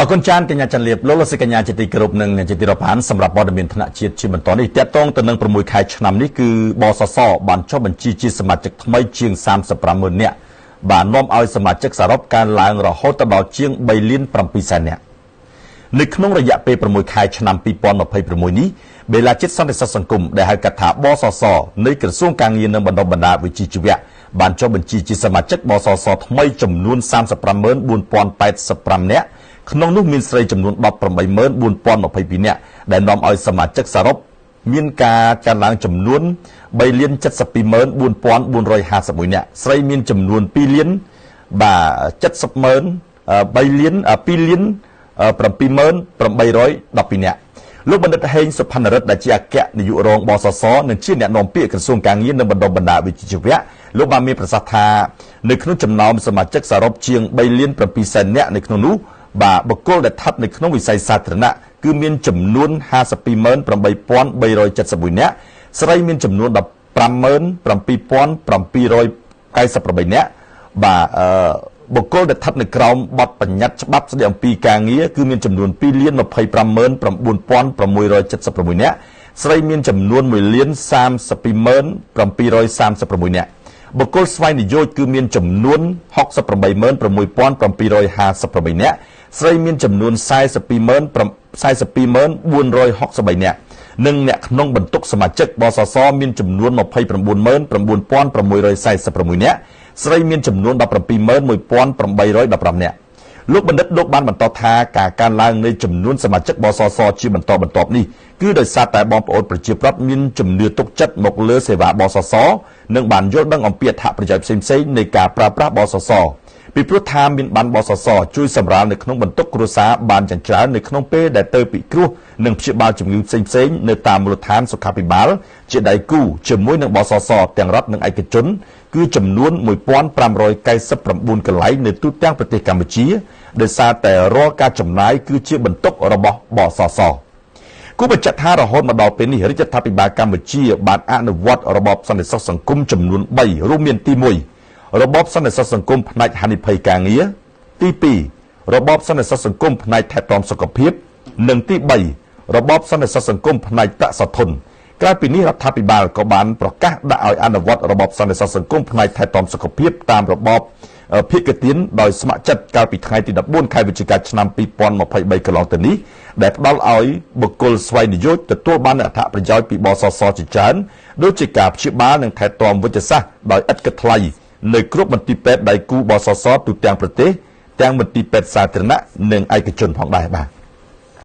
អគុណចានកញ្ញាចាន់លៀបលោកសិកញ្ញាជាទីគោរពនិងជាទីរាប់អានសម្រាប់ព័ត៌មានថ្នាក់ជាតិជាបន្តនេះតកតងទៅនឹង6ខែឆ្នាំនេះគឺបសសបានចុះបញ្ជីជាសមាជិកថ្មីជាង35,000នាក់បាននាំឲ្យសមាជិកសរុបកើនឡើងរហូតដល់ជាង3លាន7សែននាក់នៅក្នុងរយៈពេល6ខែឆ្នាំ2026នេះបេឡាជាតិសន្តិសុខសង្គមដែលហៅកាត់ថាបសសនៃក្រសួងការងារនិងបណ្ដុះបណ្ដាលវិជ្ជាជីវៈបានចុះបញ្ជីជាសមាជិកបសសថ្មីចំនួន35,485នាក់ក្នុងនោះមានស្រីចំនួន184,022នាក់ដែលនាំឲ្យសមាជិកសរុបមានការកើនឡើងចំនួន3,72,451នាក់ស្រីមានចំនួន2លាន2,712,812នាក់លោកបណ្ឌិតហេងសុផានរិទ្ធដែលជាអគ្គនាយករងបសសនិងជាអ្នកនាំពាក្យក្រសួងការងារនិងបណ្ដុះបណ្ដាលវិជ្ជាជីវៈលោកបានមានប្រសាសន៍ថានៅក្នុងចំណោមសមាជិកសរុបជាង3លាន7សែននាក់នៅក្នុងនោះបាទបុគ្គលដែលស្ថិតនៅក្នុងវិស័យសាធារណៈគឺមានចំនួន52,8371នាក់ស្រីមានចំនួន17,7798នាក់បាទបុគ្គលដែលស្ថិតនៅក្រោមបទបញ្ញត្តិច្បាប់ស្តីអំពីការងារគឺមានចំនួន2,25,9676នាក់ស្រីមានចំនួន1,32,736នាក់បុគ្គលស្វ័យនិយោជគឺមានចំនួន68,6,758នាក់ស្រីមានចំនួន42,463នាក់និងអ្នកក្នុងបន្ទុកសមាជិកបសសមានចំនួន29,9646នាក់ស្រីមានចំនួន17,1815នាក់លោកបណ្ឌិតលោកបានបន្តថាការកើនឡើងនៃចំនួនសមាជិកបសសជាបន្តបន្ទាប់នេះគឺដោយសារតែបងប្អូនប្រជាប្រដ្ឋមានជំនឿទុកចិត្តមកលើសេវាបសសនិងបានយល់ដឹងអំពីអត្ថប្រយោជន៍ផ្សេងៗនៃការប្រើប្រាស់បសសពីព្រោះថាមានបានបសសជួយសម្រាលនៅក្នុងបន្ទុកគ្រួសារបានយ៉ាងច្រើននៅក្នុងពេលដែលទៅពិគ្រោះនិងព្យាបាលជំងឺផ្សេងៗនៅតាមមូលដ្ឋានសុខាភិបាលជាដៃគូជាមួយនឹងបសសទាំងរដ្ឋនិងឯកជនគឺចំនួន1,599កន្លែងនៅទូទាំងប្រទេសកម្ពុជាដោយសារតែរាល់ការចំណាយគឺជាបន្ទុករបស់បសសគូបញ្ជាក់ថារហូតមកដល់ពេលនេះរាជរដ្ឋាភិបាលកម្ពុជាបានអនុវត្តរបបសន្តិសុខសង្គមចំនួន3រួមមានទី1របបសន្តិសុខសង្គមផ្នែកហានិភ័យការងារទី2របបសន្តិសុខសង្គមផ្នែកថែទាំសុខភាពនិងទី3របបសន្តិសុខសង្គមផ្នែកប្រាក់សោធនក្រៅពីនេះរដ្ឋាភិបាលក៏បានប្រកាសដាក់ឲ្យអនុវត្តរបបសន្តិសុខសង្គមផ្នែកថែទាំសុខភាពតាមរបបភាគទានដោយស្ម័គ្រចិត្តកាលពីថ្ងៃទី14ខែវិច្ឆិកាឆ្នាំ2023កន្លងទៅនេះដែលផ្ដល់ឲ្យបុគ្គលស្វ័យនិយោជទទួលបានអត្ថប្រយោជន៍ពីបសសជាច្រើនដូចជាការព្យាបាលនិងថែទាំវិទ្យាសាស្ត្រដោយឥតគិតថ្លៃនៅគ្រប់មន្ទីរពេទ្យដៃគូបសសទូទាំងប្រទេសទាំងមន្ទីរពេទ្យសាធារណៈនិងឯកជនផងដែរបាទ